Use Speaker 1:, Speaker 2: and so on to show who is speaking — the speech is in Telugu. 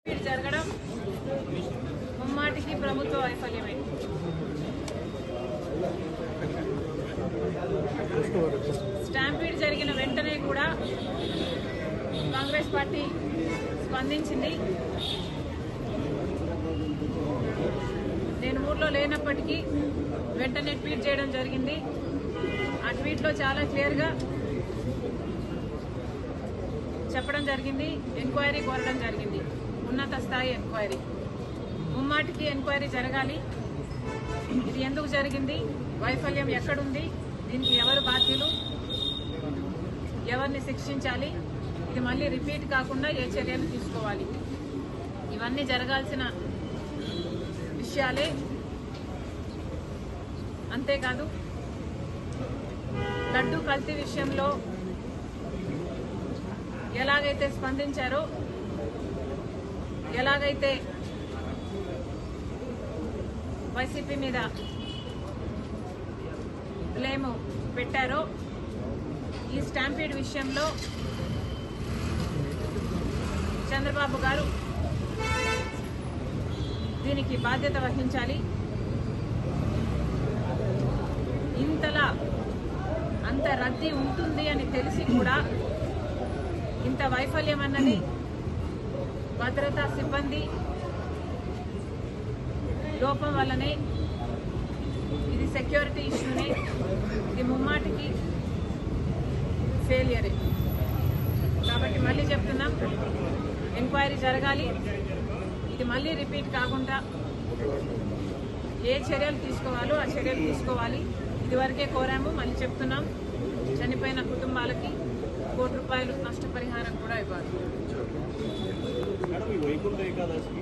Speaker 1: జరగడం ముమ్మాటికి ప్రభుత్వ వైఫల్యమే. స్టాంపీడ్ జరిగిన వెంటనే కూడా కాంగ్రెస్ పార్టీ స్పందించింది. నేను ఊర్లో లేనప్పటికీ వెంటనే ట్వీట్ చేయడం జరిగింది. ఆ ట్వీట్లో చాలా క్లియర్గా చెప్పడం జరిగింది, ఎంక్వైరీ కోరడం జరిగింది, ఉన్నత స్థాయి ఎంక్వైరీ. ముమ్మాటికి ఎంక్వైరీ జరగాలి. ఇది ఎందుకు జరిగింది, వైఫల్యం ఎక్కడుంది, దీనికి ఎవరు బాధ్యులు, ఎవరిని శిక్షించాలి, ఇది మళ్ళీ రిపీట్ కాకుండా ఏ చర్యలు తీసుకోవాలి, ఇవన్నీ జరగాల్సిన విషయాలే. అంతేకాదు లడ్డూ కల్తీ విషయంలో ఎలాగైతే స్పందించారో, ఎలాగైతే వైసీపీ మీద బ్లేమ్ పెట్టారో, ఈ స్టాంపీడ్ విషయంలో చంద్రబాబు గారు దీనికి బాధ్యత వహించాలి. ఇంతలా అంత రద్దీ ఉంటుంది అని తెలిసి కూడా ఇంత వైఫల్యం అన్నది భద్రతా సిబ్బంది లోపం వల్లనే. ఇది సెక్యూరిటీ ఇష్యూనే, ఇది ముమ్మాటికి ఫెయిలియరే. కాబట్టి మళ్ళీ చెప్తున్నాం, ఎంక్వైరీ జరగాలి. ఇది మళ్ళీ రిపీట్ కాకుండా ఏ చర్యలు తీసుకోవాలో ఆ చర్యలు తీసుకోవాలి. ఇదివరకే కోరాము, మళ్ళీ చెప్తున్నాం, చనిపోయిన కుటుంబాలకి ₹1 కోటి నష్టపరిహారం కూడా ఇవ్వాలి.